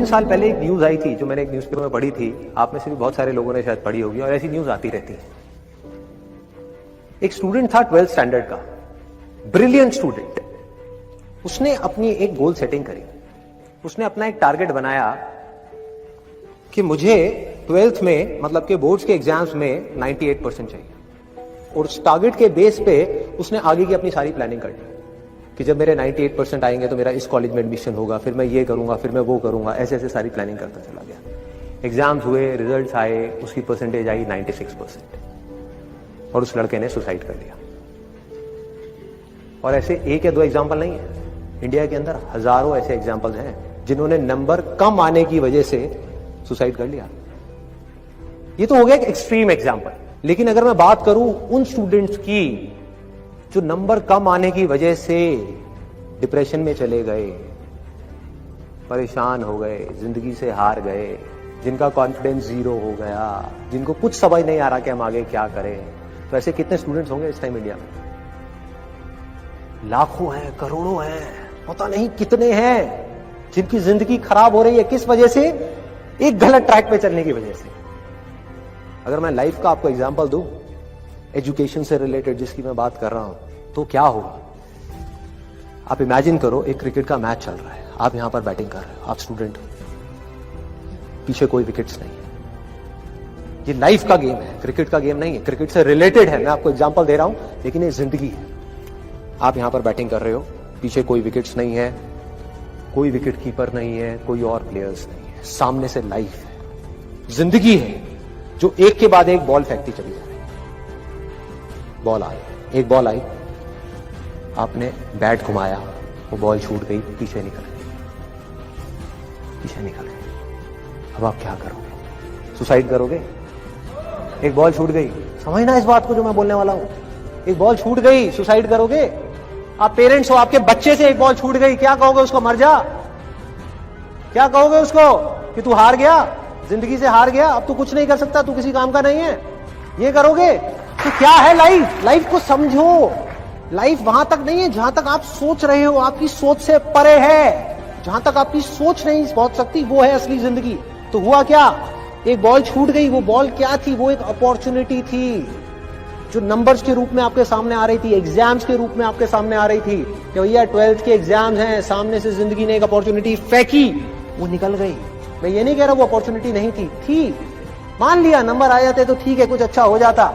2-3 साल पहले एक न्यूज आई थी जो मैंने एक न्यूज़पेपर में पढ़ी थी, आप में से भी बहुत सारे लोगों ने शायद पढ़ी होगी और ऐसी न्यूज आती रहती है। एक स्टूडेंट था 12th स्टैंडर्ड का, ब्रिलियंट स्टूडेंट। उसने अपनी एक गोल सेटिंग करी। उसने अपना एक टारगेट बनाया कि मुझे 12th में मतलब के बोर्ड्स के एग्जाम्स में 98% चाहिए, और उस टारगेट के बेस पे उसने आगे की अपनी सारी प्लानिंग कर ली कि जब मेरे 98% आएंगे तो मेरा इस कॉलेज में एडमिशन होगा, फिर मैं ये करूंगा, फिर मैं वो करूंगा। ऐसे ऐसे सारी प्लानिंग करता चला गया। एग्जाम्स हुए, रिजल्ट्स आए, उसकी परसेंटेज आई 96% और उस लड़के ने सुसाइड कर लिया। और ऐसे एक या दो एग्जाम्पल नहीं है, इंडिया के अंदर हजारों ऐसे एग्जाम्पल हैं जिन्होंने नंबर कम आने की वजह से सुसाइड कर लिया। ये तो हो गया एक एक्सट्रीम एग्जाम्पल, लेकिन अगर मैं बात करूं उन स्टूडेंट्स की जो नंबर कम आने की वजह से डिप्रेशन में चले गए, परेशान हो गए, जिंदगी से हार गए, जिनका कॉन्फिडेंस 0 हो गया, जिनको कुछ समझ नहीं आ रहा कि हम आगे क्या करें, तो ऐसे कितने स्टूडेंट्स होंगे इस टाइम इंडिया में? लाखों हैं, करोड़ों हैं, पता नहीं कितने हैं जिनकी जिंदगी खराब हो रही है। किस वजह से? एक गलत ट्रैक पे चलने की वजह से। अगर मैं लाइफ का आपको एग्जांपल दूं, एजुकेशन से रिलेटेड जिसकी मैं बात कर रहा हूं, तो क्या होगा? आप इमेजिन करो, एक क्रिकेट का मैच चल रहा है, आप यहां पर बैटिंग कर रहे हो, आप स्टूडेंट हो, पीछे कोई विकेट्स नहीं है। ये लाइफ का गेम है, क्रिकेट का गेम नहीं है, क्रिकेट से रिलेटेड है। मैं आपको एग्जांपल दे रहा हूं, लेकिन ये जिंदगी है। आप यहां पर बैटिंग कर रहे हो, पीछे कोई विकेट्स नहीं है, कोई विकेट कीपर नहीं है, कोई और प्लेयर्स नहीं है, सामने से लाइफ है, जिंदगी है जो एक के बाद एक बॉल फेंकती चली जा रही है। बॉल आई, एक बॉल आई, आपने बैट घुमाया, वो बॉल छूट गई, पीछे निकल गई, पीछे निकल गई। अब आप क्या करोगे? सुसाइड करोगे? एक बॉल छूट गई, समझना इस बात को जो मैं बोलने वाला हूं। एक बॉल छूट गई, सुसाइड करोगे? आप पेरेंट्स हो, आपके बच्चे से एक बॉल छूट गई, क्या कहोगे उसको? मर जा? क्या कहोगे उसको कि तू हार गया, जिंदगी से हार गया, अब तू कुछ नहीं कर सकता, तू किसी काम का नहीं है? ये करोगे? तो क्या है लाइफ? लाइफ को समझो। लाइफ वहां तक नहीं है जहां तक आप सोच रहे हो, आपकी सोच से परे है। जहां तक आपकी सोच नहीं पहुंच सकती, वो है असली जिंदगी। तो हुआ क्या? एक बॉल छूट गई। वो बॉल क्या थी? वो एक अपॉर्चुनिटी थी जो नंबर्स के रूप में आपके सामने आ रही थी, एग्जाम्स के रूप में आपके सामने आ रही थी कि भैया 12th के एग्जाम्स हैं, सामने से जिंदगी ने एक अपॉर्चुनिटी फेंकी, वो निकल गई। मैं ये नहीं कह रहा वो अपॉर्चुनिटी नहीं थी, मान लिया नंबर आ जाते तो ठीक है, कुछ अच्छा हो जाता,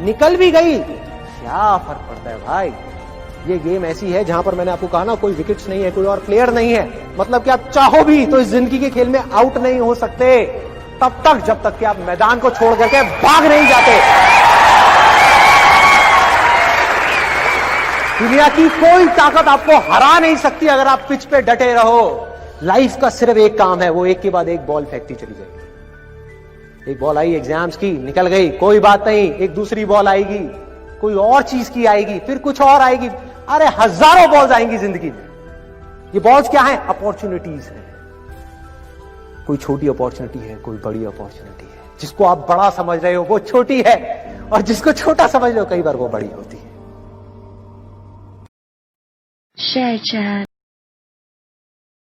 निकल भी गई, क्या फर्क पड़ता है भाई? ये गेम ऐसी है जहां पर मैंने आपको कहा ना, कोई विकेट्स नहीं है, कोई और प्लेयर नहीं है, मतलब कि आप चाहो भी तो इस जिंदगी के खेल में आउट नहीं हो सकते तब तक जब तक कि आप मैदान को छोड़ करके भाग नहीं जाते। दुनिया की कोई ताकत आपको हरा नहीं सकती अगर आप पिच पे डटे रहो। लाइफ का सिर्फ एक काम है, वो एक के बाद एक बॉल फेंकती चली जाएगी। एक बॉल आई एग्जाम्स की, निकल गई, कोई बात नहीं, एक दूसरी बॉल आएगी, कोई और चीज की आएगी, फिर कुछ और आएगी। अरे हजारों बॉल्स आएंगी जिंदगी में। ये बॉल्स क्या है? अपॉर्चुनिटीज है। कोई छोटी अपॉर्चुनिटी है, कोई बड़ी अपॉर्चुनिटी है। जिसको आप बड़ा समझ रहे हो वो छोटी है, और जिसको छोटा समझ रहे हो कई बार वो बड़ी होती है। Share chat.